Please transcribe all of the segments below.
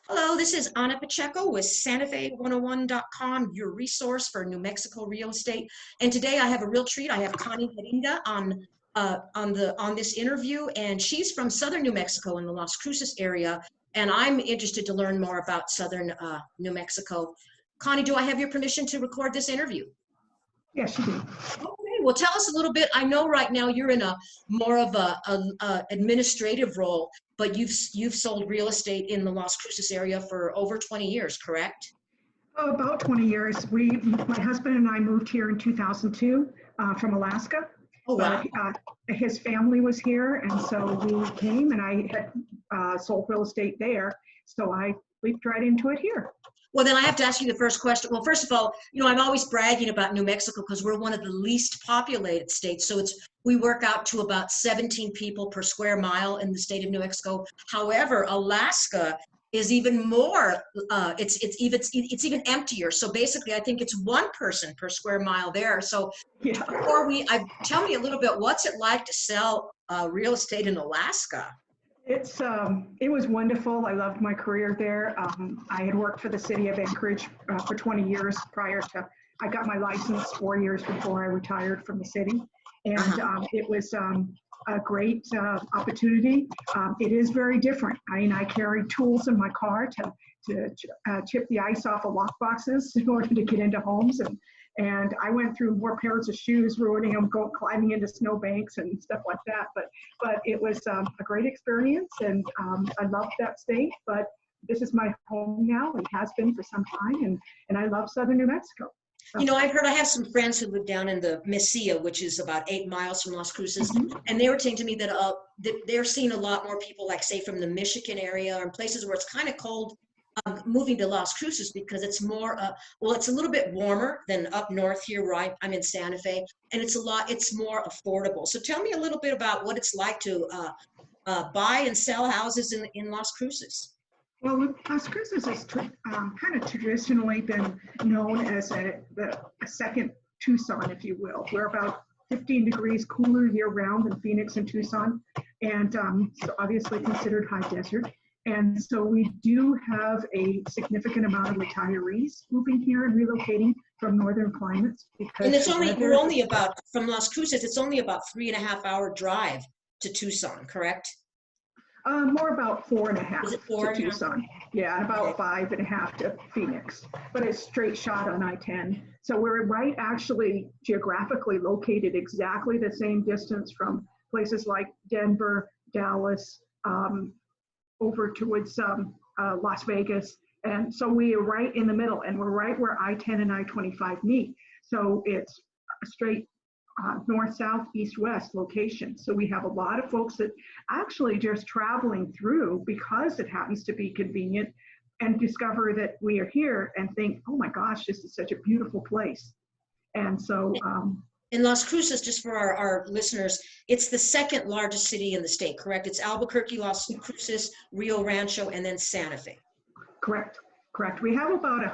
Hello, this is Anna Pacheco with SantaFe101.com, your resource for New Mexico real estate. And today I have a real treat. I have Connie Hettinga on this interview, and she's from southern New Mexico in the Las Cruces area. And I'm interested to learn more about southern New Mexico. Connie, do I have your permission to record this interview? Yes, you do. Okay, well, tell us a little bit. I know right now you're in a more of a administrative role, but you've sold real estate in the Las Cruces area for over 20 years, correct? Oh, about 20 years. My husband and I moved here in 2002 from Alaska. Oh, wow. His family was here, and so we came, and I had sold real estate there, so I leaped right into it here. Well, then I have to ask you the first question. Well, first of all, I'm always bragging about New Mexico because we're one of the least populated states. So we work out to about 17 people per square mile in the state of New Mexico. However, Alaska is even more. It's even emptier. So basically, I think it's one person per square mile there. So Yeah. Tell me a little bit. What's it like to sell real estate in Alaska? It was wonderful. I loved my career there. I had worked for the city of Anchorage for 20 years prior to, I got my license 4 years before I retired from the city. And it was a great opportunity. It is very different. I carry tools in my car to chip the ice off of lock boxes in order to get into homes. And I went through more pairs of shoes, ruining them, climbing into snowbanks and stuff like that. But it was a great experience, and I loved that state. But this is my home now. It has been for some time, and I love southern New Mexico. So. I have some friends who live down in the Mesilla, which is about 8 miles from Las Cruces, and they were saying to me that they're seeing a lot more people, like say from the Michigan area or places where it's kind of cold, moving to Las Cruces because it's more, it's a little bit warmer than up north here where I'm in Santa Fe, and it's more affordable. So tell me a little bit about what it's like to buy and sell houses in Las Cruces. Well, Las Cruces has kind of traditionally been known as a second Tucson, if you will. We're about 15 degrees cooler year-round than Phoenix and Tucson, and so obviously considered high desert. And so we do have a significant amount of retirees moving here and relocating from northern climates. And from Las Cruces, it's only about 3.5-hour drive to Tucson, correct? More about 4.5 to Tucson. Yeah, about okay. 5.5 to Phoenix. But it's straight shot on I-10. So we're right actually geographically located exactly the same distance from places like Denver, Dallas, over towards Las Vegas. And so we are right in the middle, and we're right where I-10 and I-25 meet. So it's a straight north, south, east, west location. So we have a lot of folks that actually just traveling through because it happens to be convenient and discover that we are here and think, oh my gosh, this is such a beautiful place. And so in Las Cruces, just for our listeners, it's the second largest city in the state, correct? It's Albuquerque, Las Cruces, Rio Rancho, and then Santa Fe. Correct. We have about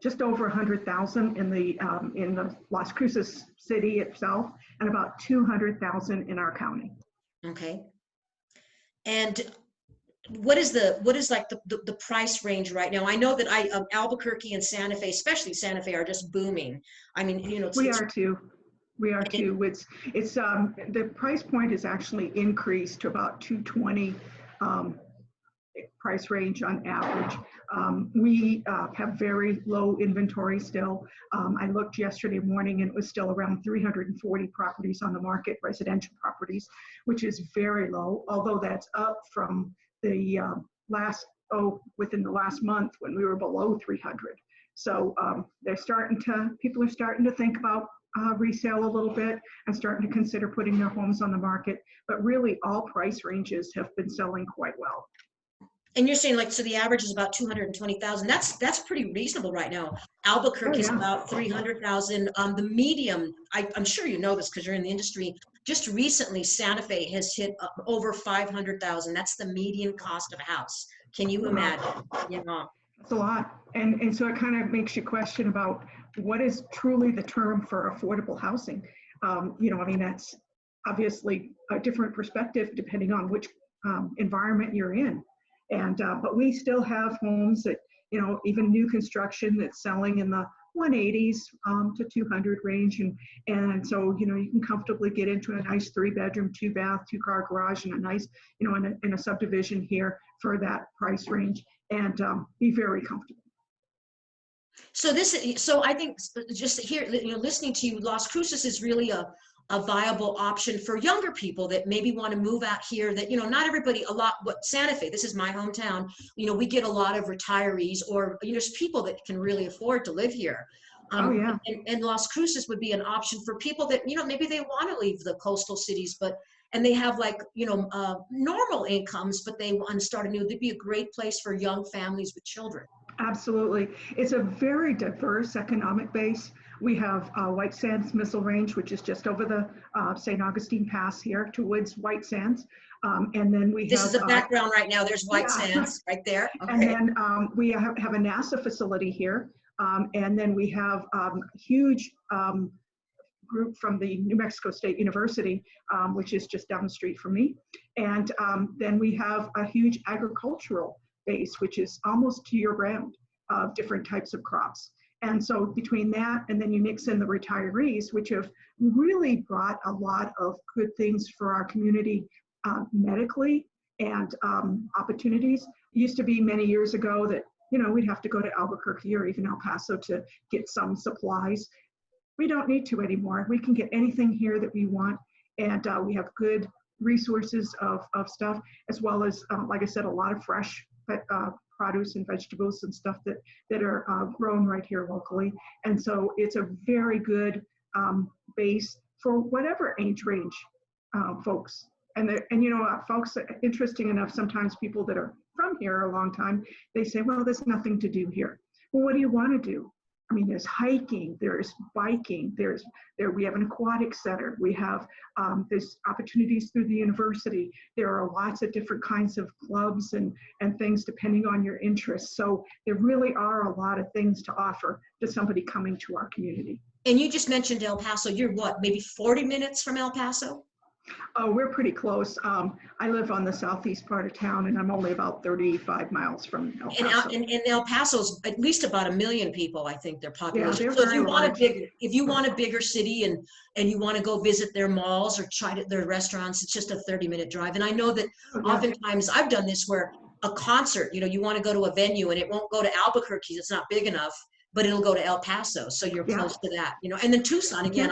just over 100,000 in the Las Cruces city itself, and about 200,000 in our county. Okay. And what is like the price range right now? I know that Albuquerque and Santa Fe, especially Santa Fe, are just booming. I mean, we are too. It's the price point is actually increased to about 220 price range on average. We have very low inventory still. I looked yesterday morning and it was still around 340 properties on the market, residential properties, which is very low, although that's up from the within the last month when we were below 300. So people are starting to think about resale a little bit and starting to consider putting their homes on the market, but really all price ranges have been selling quite well. And you're saying so the average is about 220,000. That's pretty reasonable right now. Albuquerque is about 300,000. The medium, I'm sure you know this because you're in the industry. Just recently, Santa Fe has hit over 500,000. That's the median cost of a house. Can you imagine? That's a lot. And so it kind of makes you question about what is truly the term for affordable housing. That's obviously a different perspective depending on which environment you're in. And but we still have homes that, you know, even new construction that's selling in the 180s to 200 range, and so, you know, you can comfortably get into a nice 3-bedroom, 2-bath, 2-car garage, and a nice, you know, in a subdivision here for that price range, and be very comfortable. So I think just here, you know, listening to you, Las Cruces is really a viable option for younger people that maybe want to move out here. That, you know, not everybody, what Santa Fe, this is my hometown, you know, we get a lot of retirees, or, you know, just people that can really afford to live here. Oh yeah, and Las Cruces would be an option for people that, you know, maybe they want to leave the coastal cities, and they have, like, you know, normal incomes, but they want to start anew. It'd be a great place for young families with children. absolutely. It's a very diverse economic base. We have White Sands Missile Range, which is just over the St. Augustine Pass here to Woods White Sands. And then we This have, is a background right now. There's White yeah. Sands right there. And Okay. then we have a NASA facility here. And then we have a huge group from the New Mexico State University, which is just down the street from me. And then we have a huge agricultural base, which is almost year-round of different types of crops. And so between that, and then you mix in the retirees, which have really brought a lot of good things for our community medically, and opportunities. It used to be many years ago that, you know, we'd have to go to Albuquerque or even El Paso to get some supplies. We don't need to anymore. We can get anything here that we want, and we have good resources of stuff, as well as, like I said, a lot of fresh produce and vegetables and stuff that are grown right here locally. And so it's a very good base for whatever age range folks. And you know, folks, interesting enough, sometimes people that are from here a long time, they say, well, there's nothing to do here. Well, what do you want to do? I mean, there's hiking, there's biking, we have an aquatic center, we have there's opportunities through the university. There are lots of different kinds of clubs and things depending on your interests. So there really are a lot of things to offer to somebody coming to our community. And you just mentioned El Paso. You're what, maybe 40 minutes from El Paso? Oh, we're pretty close. I live on the southeast part of town, and I'm only about 35 miles from El Paso. And El Paso's at least about 1 million people, I think, their population. Yeah, so if you want large. if you want a bigger city and you want to go visit their malls or try their restaurants, it's just a 30-minute drive. And I know that oftentimes I've done this where a concert, you know, you want to go to a venue and it won't go to Albuquerque, it's not big enough, but it'll go to El Paso, so you're close to that, you know. And then Tucson again.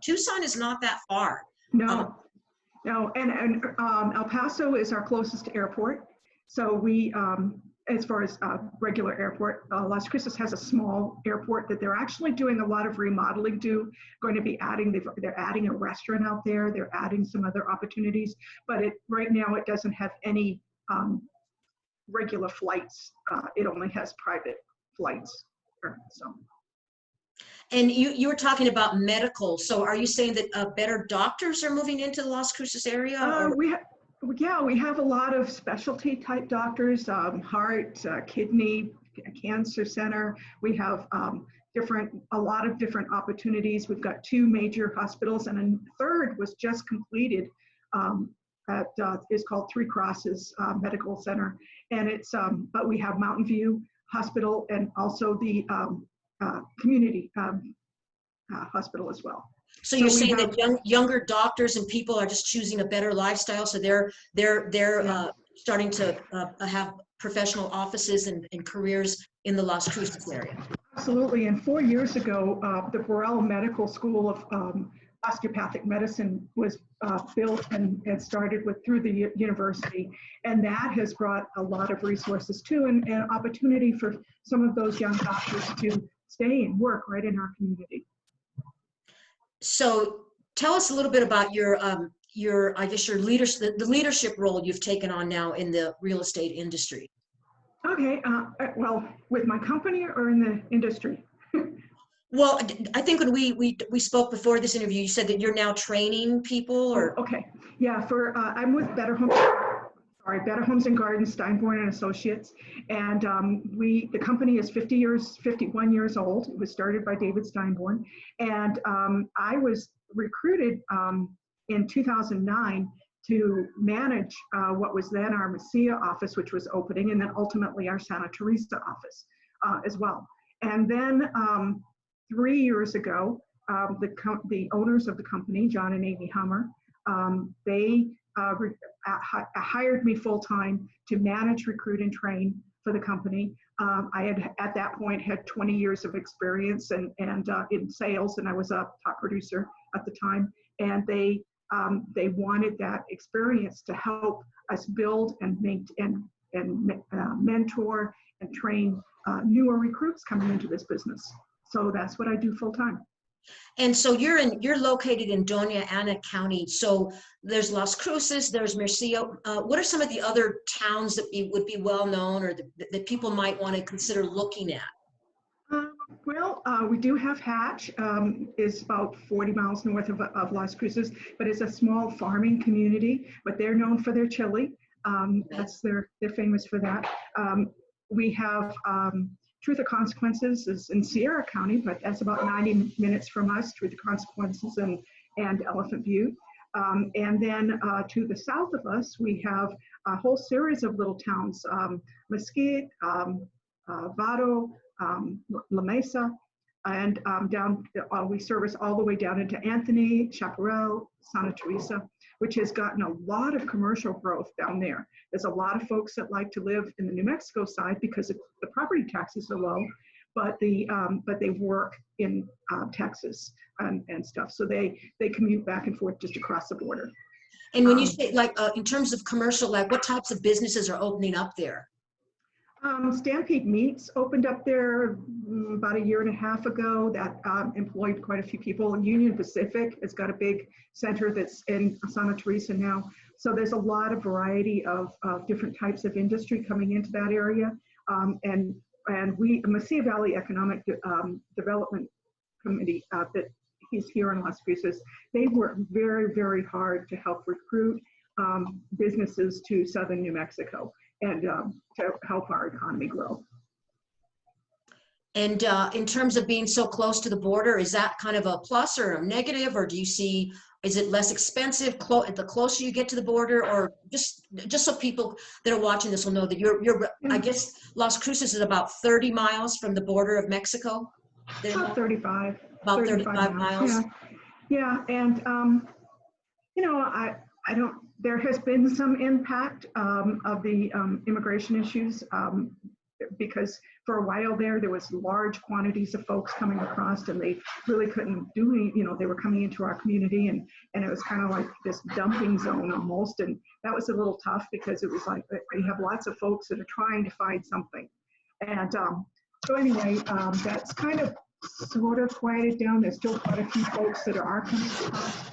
Tucson is not that far. No. No, and El Paso is our closest airport. So we, as far as regular airport, Las Cruces has a small airport that they're actually doing a lot of remodeling to. Going to be adding, they're adding a restaurant out there. They're adding some other opportunities, but right now it doesn't have any regular flights. It only has private flights. So. And you were talking about medical. So are you saying that better doctors are moving into the Las Cruces area? We have a lot of specialty type doctors, heart, kidney, cancer center. We have a lot of different opportunities. We've got 2 major hospitals, and a third was just completed. Is called Three Crosses Medical Center, and it's but we have Mountain View Hospital and also the community hospital as well. So you're saying that younger doctors and people are just choosing a better lifestyle, so they're starting to have professional offices and careers in the Las Cruces area. Absolutely. And 4 years ago, the Burrell Medical School of Osteopathic Medicine was built and started through the university, and that has brought a lot of resources too, and opportunity for some of those young doctors to stay and work right in our community. So tell us a little bit about your I guess your leadership, the leadership role you've taken on now in the real estate industry. Okay, well, with my company or in the industry? Well, I think when we spoke before this interview, you said that you're now training people, or? Oh, okay, yeah. I'm with Better Homes and Gardens, Steinborn and Associates, and the company is 51 years old. It was started by David Steinborn, and I was recruited in 2009 to manage what was then our Mesilla office, which was opening, and then ultimately our Santa Teresa office as well. And then 3 years ago, the owners of the company, John and Amy Hummer, they hired me full-time to manage, recruit, and train for the company. I had at that point had 20 years of experience and in sales, and I was a top producer at the time. And they wanted that experience to help us build and mentor and train newer recruits coming into this business. So that's what I do full time. And so you're located in Doña Ana County. So there's Las Cruces, there's Murcia. What are some of the other towns that would be well known, or that people might want to consider looking at? We do have Hatch, is about 40 miles north of Las Cruces, but it's a small farming community, but they're known for their chili. They're famous for that. We have Truth or Consequences is in Sierra County, but that's about 90 minutes from us, Truth or Consequences and Elephant Butte. And then to the south of us, we have a whole series of little towns, Mesquite, Vado, La Mesa, and we service all the way down into Anthony, Chaparral, Santa Teresa, which has gotten a lot of commercial growth down there. There's a lot of folks that like to live in the New Mexico side because the property taxes are low, but they work in Texas and stuff. So they commute back and forth just across the border. And when you say, like, in terms of commercial, like, what types of businesses are opening up there? Stampede Meats opened up there about 1.5 years ago. That employed quite a few people. And Union Pacific has got a big center that's in Santa Teresa now. So there's a lot of variety of different types of industry coming into that area. And Mesilla Valley Economic Development Committee, that he's here in Las Cruces, they work very, very hard to help recruit businesses to southern New Mexico and to help our economy grow. And in terms of being so close to the border, is that kind of a plus or a negative, or do you see, is it less expensive the closer you get to the border, or just so people that are watching this will know that you're I guess Las Cruces is about 30 miles from the border of Mexico? About 35. About 35 miles. Yeah, and I don't. There has been some impact of the immigration issues because for a while there was large quantities of folks coming across, and they really couldn't do any. They were coming into our community, and it was kind of like this dumping zone almost, and that was a little tough because it was like you have lots of folks that are trying to find something, and so anyway, that's kind of sort of quieted down. There's still quite a few folks that are coming across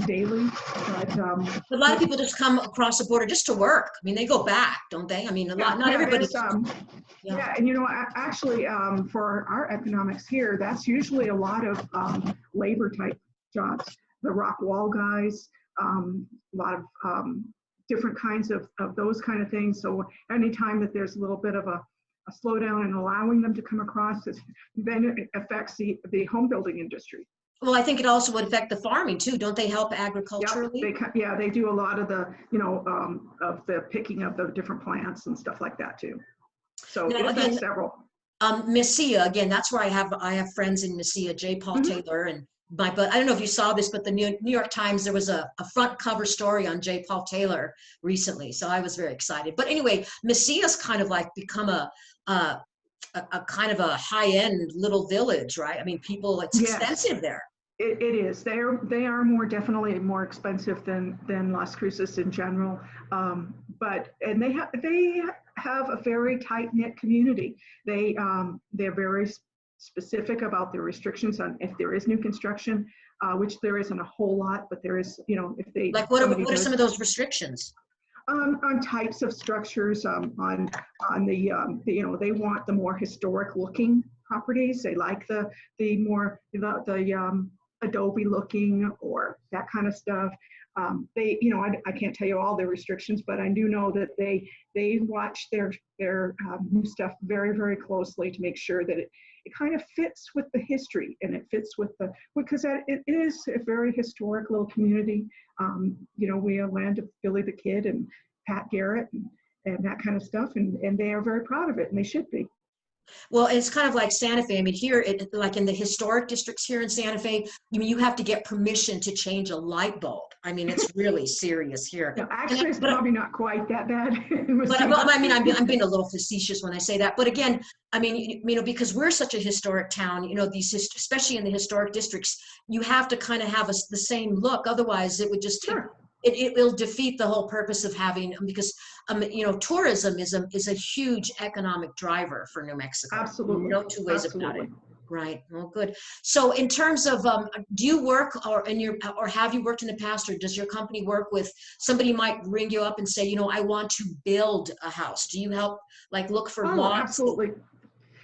daily, but a lot of people just come across the border just to work. I mean, they go back, don't they? I mean, not everybody. Yeah, and actually, for our economics here, that's usually a lot of labor type jobs. The rock wall guys, a lot of different kinds of those kind of things. So anytime that there's a little bit of a slowdown in allowing them to come across, then it affects the home building industry. Well, I think it also would affect the farming too. Don't they help agriculturally? Yep, they do a lot of the, of the picking of the different plants and stuff like that too. So now, again, several. Mesilla, again, that's where I have friends in Mesilla, J. Paul Taylor, and but I don't know if you saw this, but the New York Times, there was a front cover story on J. Paul Taylor recently. So I was very excited. But anyway, Messilla's kind of like become a kind of a high-end little village, right? I mean, it's expensive there. It is. They are definitely more expensive than Las Cruces in general, but they have a very tight-knit community. They're very specific about their restrictions on if there is new construction, which there isn't a whole lot, but there is. If they like what are some of those restrictions? On types of structures, on the they want the more historic looking properties. They like the more the adobe looking or that kind of stuff. They, I can't tell you all their restrictions, but I do know that they watch their new stuff very, very closely to make sure that it kind of fits with the history and it fits with because it is a very historic little community. We have land of Billy the Kid and Pat Garrett and that kind of stuff, and they are very proud of it, and they should be. Well, it's kind of like Santa Fe. I mean, here, like in the historic districts here in Santa Fe, you have to get permission to change a light bulb. I mean, it's really serious here. No, actually, it's probably not quite that bad. I'm being a little facetious when I say that. But again, I mean, because we're such a historic town, especially in the historic districts, you have to kind of have the same look. Otherwise, it would just Sure. It will defeat the whole purpose of having, because tourism is a huge economic driver for New Mexico. Absolutely. No two ways Absolutely. about it. Right. Well, good. So in terms of, do you work or have you worked in the past, or does your company work with somebody might ring you up and say, I want to build a house? Do you help look for lots? Absolutely.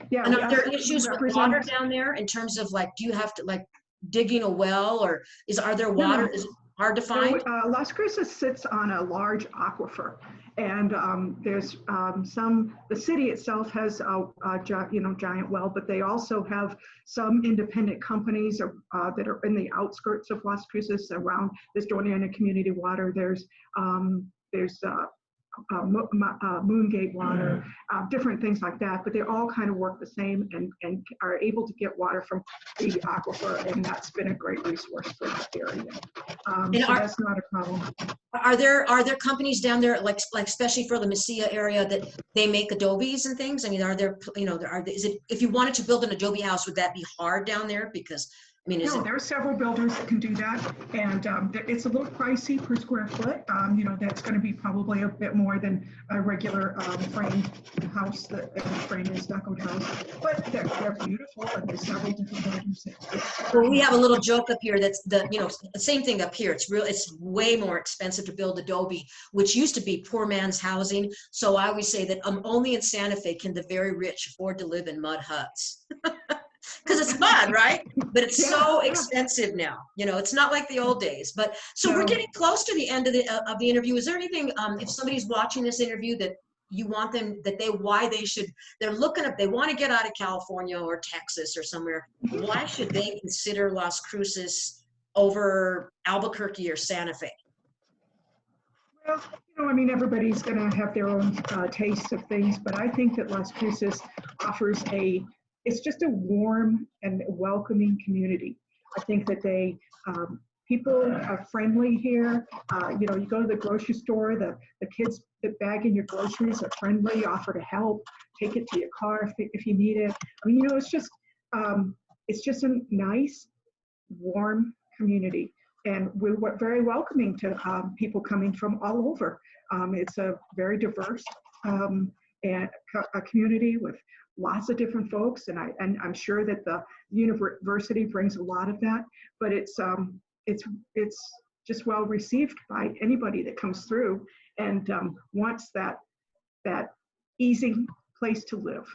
Yeah. And are there issues with water down there in terms of do you have to digging a well, or are there water? Is it hard to find? Las Cruces sits on a large aquifer, and there's the city itself has a giant well, but they also have some independent companies that are in the outskirts of Las Cruces around this Dornana Community Water. There's Moongate Water, different things like that, but they all kind of work the same and are able to get water from the aquifer, and that's been a great resource for that area. So that's not a problem. Are there companies down there, like especially for the Mesilla area, that they make adobes and things? I mean, are there, is it, if you wanted to build an adobe house, would that be hard down there? Because there are several builders that can do that, and it's a little pricey per square foot. That's going to be probably a bit more than a regular frame house, that frame and stuccoed house. But they're beautiful, and there's several different builders. Well, we have a little joke up here that's the same thing up here. It's way more expensive to build adobe, which used to be poor man's housing. So I always say that only in Santa Fe can the very rich afford to live in mud huts. Because it's fun, right? But it's so expensive now. It's not like the old days. But so we're getting close to the end of the interview. Is there anything, if somebody's watching this interview, that you want them, they're looking up, they want to get out of California or Texas or somewhere, why should they consider Las Cruces over Albuquerque or Santa Fe? Well, everybody's going to have their own taste of things, but I think that Las Cruces offers it's just a warm and welcoming community. I think that people are friendly here. You go to the grocery store, the kids that bag in your groceries are friendly, offer to help, take it to your car if you need it. It's just a nice, warm community. And we're very welcoming to people coming from all over. It's a very diverse and a community with lots of different folks, and I'm sure that the university brings a lot of that. But it's just well received by anybody that comes through and wants that easy place to live.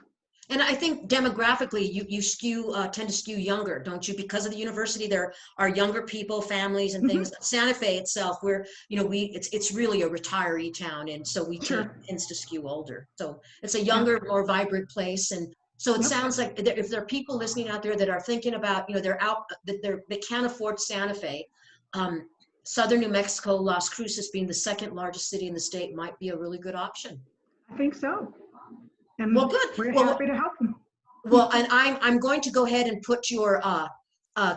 And I think demographically, you tend to skew younger, don't you? Because of the university, there are younger people, families, and things. Santa Fe itself, it's really a retiree town, and so tends to skew older. So it's a younger, more vibrant place. And so it sounds like if there are people listening out there that are thinking about, they can't afford Santa Fe, Southern New Mexico, Las Cruces being the second largest city in the state might be a really good option. I think so. And well, good. We're happy to help them. Well, and I'm going to go ahead and put your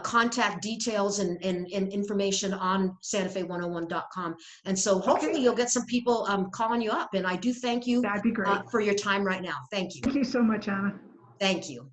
contact details and information on SantaFe101.com. And so hopefully you'll get some people calling you up. And I do thank you That'd be great. For your time right now. Thank you. Thank you so much, Anna. Thank you.